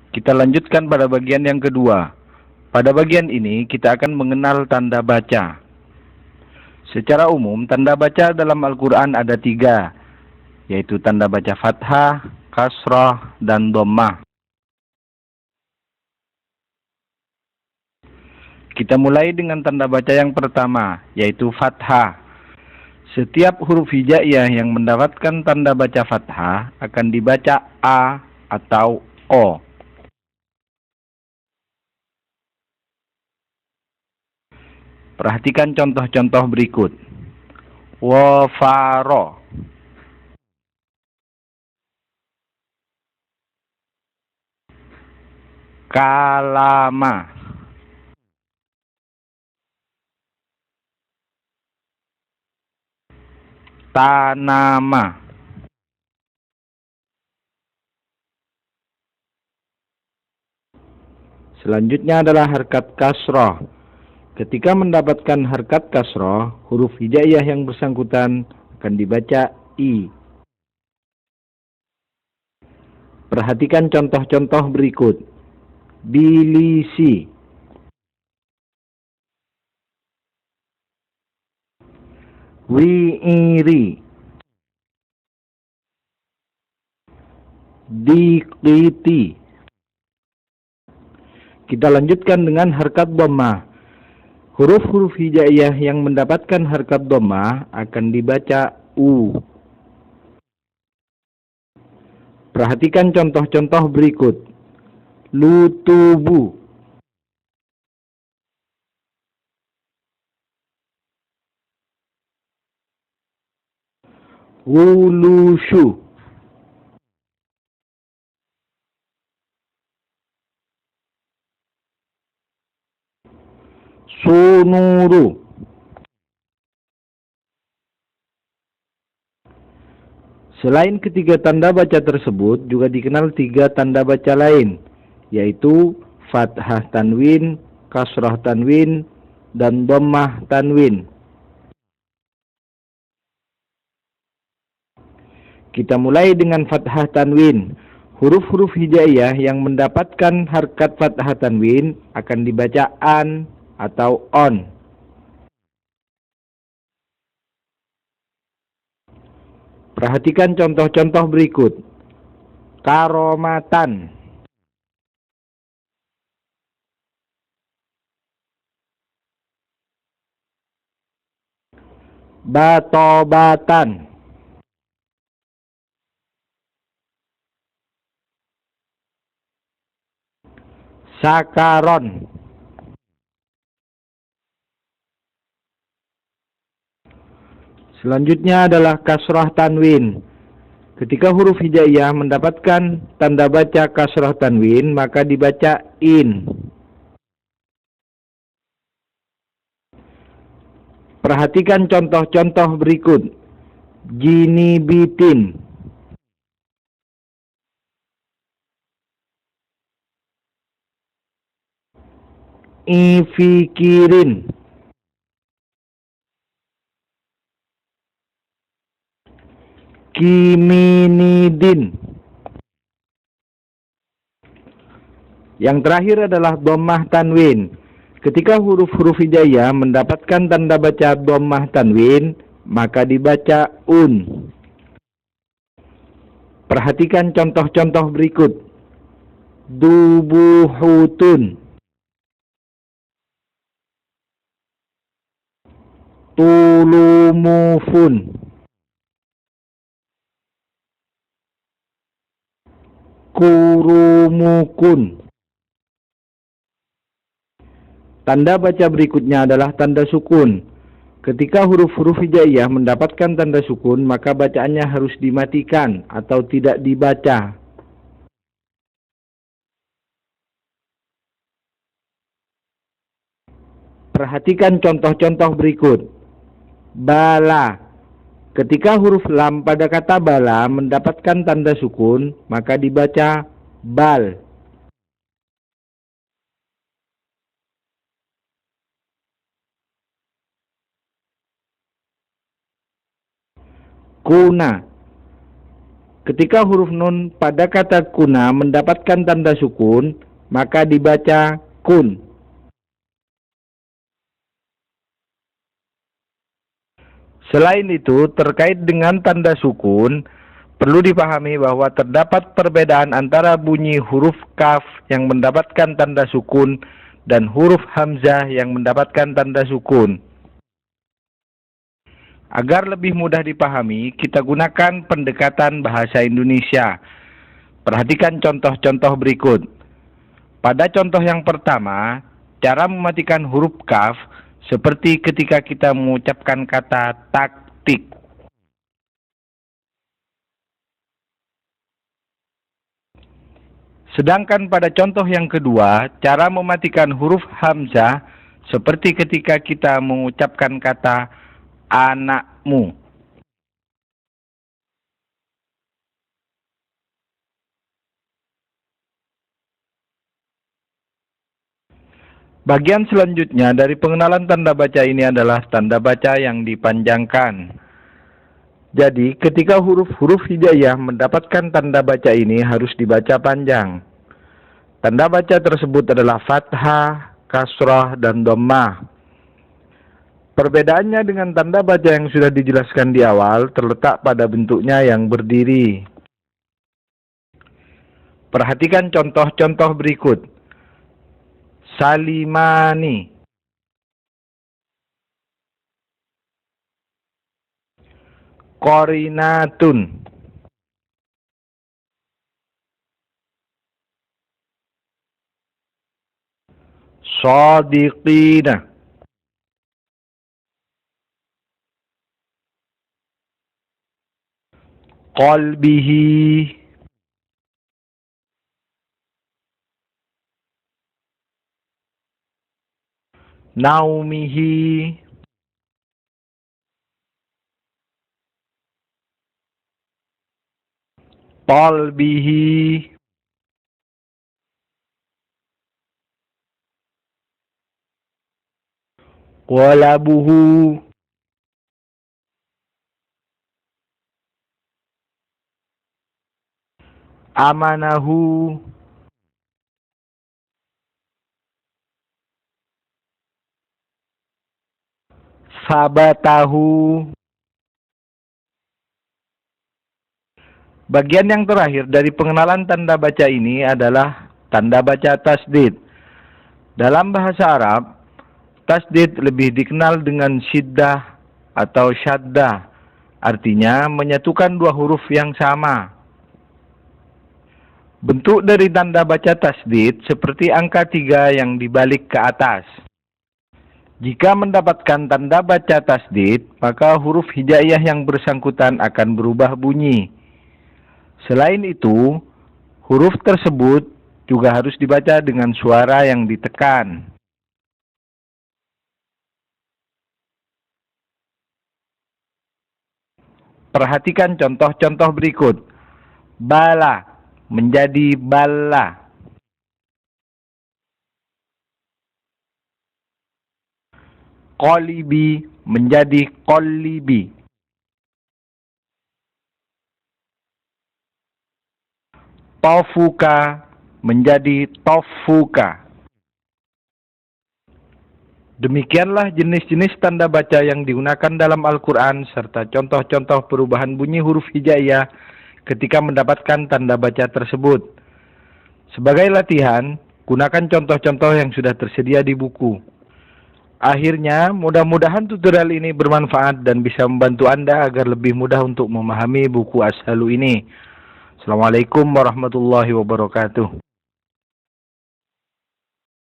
Kita lanjutkan pada bagian yang kedua. Pada bagian ini kita akan mengenal tanda baca. Secara umum, tanda baca dalam Al-Quran ada 3, yaitu tanda baca fathah, kasrah, dan dhammah. Kita mulai dengan tanda baca yang pertama, yaitu fathah. Setiap huruf hijaiyah yang mendapatkan tanda baca fathah akan dibaca A atau O. Perhatikan contoh-contoh berikut. Wafaro, kalama, tanama. Selanjutnya adalah harkat kasroh. Ketika mendapatkan harkat kasroh, huruf hijaiyah yang bersangkutan akan dibaca I. Perhatikan contoh-contoh berikut. Bilisi, wi'iri, diqiti. Kita lanjutkan dengan harkat dhammah. Huruf-huruf hijaiyah yang mendapatkan harkat dhammah akan dibaca U. Perhatikan contoh-contoh berikut. Lutubu, wulushu. Sunuru. Selain ketiga tanda baca tersebut, juga dikenal 3 tanda baca lain, yaitu fathah tanwin, kasrah tanwin, dan dhammah tanwin. Kita mulai dengan fathah tanwin. Huruf-huruf hijaiyah yang mendapatkan harkat fathah tanwin akan dibaca an atau on. Perhatikan contoh-contoh berikut. Karomatan, batobatan, sakaron. Selanjutnya adalah kasrah tanwin. Ketika huruf hijaiyah mendapatkan tanda baca kasrah tanwin, maka dibaca in. Perhatikan contoh-contoh berikut. Jinibitin, ifikirin, kiminidin. Yang terakhir adalah dhammah tanwin. Ketika huruf-huruf hijaiyah mendapatkan tanda baca dhammah tanwin, maka dibaca un. Perhatikan contoh-contoh berikut. Dubuhutun, tulumufun, kurumukun. Tanda baca berikutnya adalah tanda sukun. Ketika huruf-huruf hijaiyah mendapatkan tanda sukun, maka bacaannya harus dimatikan atau tidak dibaca. Perhatikan contoh-contoh berikut. Bala. Ketika huruf lam pada kata bala mendapatkan tanda sukun, maka dibaca bal. Kuna. Ketika huruf nun pada kata kuna mendapatkan tanda sukun, maka dibaca kun. Selain itu, terkait dengan tanda sukun, perlu dipahami bahwa terdapat perbedaan antara bunyi huruf kaf yang mendapatkan tanda sukun dan huruf hamzah yang mendapatkan tanda sukun. Agar lebih mudah dipahami, kita gunakan pendekatan bahasa Indonesia. Perhatikan contoh-contoh berikut. Pada contoh yang pertama, cara mematikan huruf kaf seperti ketika kita mengucapkan kata taktik. Sedangkan pada contoh yang kedua, cara mematikan huruf hamzah seperti ketika kita mengucapkan kata anakmu. Bagian selanjutnya dari pengenalan tanda baca ini adalah tanda baca yang dipanjangkan. Jadi, ketika huruf-huruf hijaiyah mendapatkan tanda baca ini harus dibaca panjang. Tanda baca tersebut adalah fathah, kasrah, dan dhammah. Perbedaannya dengan tanda baca yang sudah dijelaskan di awal terletak pada bentuknya yang berdiri. Perhatikan contoh-contoh berikut. Salimani, Qorinatun, Shadiqina, Qalbihi, Naumihi, Talbihi, Qalabuhu, Amanahu, Sabatahu. Bagian yang terakhir dari pengenalan tanda baca ini adalah tanda baca tasdid. Dalam bahasa Arab, tasdid lebih dikenal dengan syiddah atau syaddah, artinya menyatukan dua huruf yang sama. Bentuk dari tanda baca tasdid seperti angka 3 yang dibalik ke atas. Jika mendapatkan tanda baca tasdid, maka huruf hijaiyah yang bersangkutan akan berubah bunyi. Selain itu, huruf tersebut juga harus dibaca dengan suara yang ditekan. Perhatikan contoh-contoh berikut. Bala menjadi balla. Qolibi menjadi qolibi. Tofuka menjadi tofuka. Demikianlah jenis-jenis tanda baca yang digunakan dalam Al-Quran serta contoh-contoh perubahan bunyi huruf hijaiyah ketika mendapatkan tanda baca tersebut. Sebagai latihan, gunakan contoh-contoh yang sudah tersedia di buku. Akhirnya, mudah-mudahan tutorial ini bermanfaat dan bisa membantu Anda agar lebih mudah untuk memahami buku Ashalu ini. Assalamualaikum warahmatullahi wabarakatuh.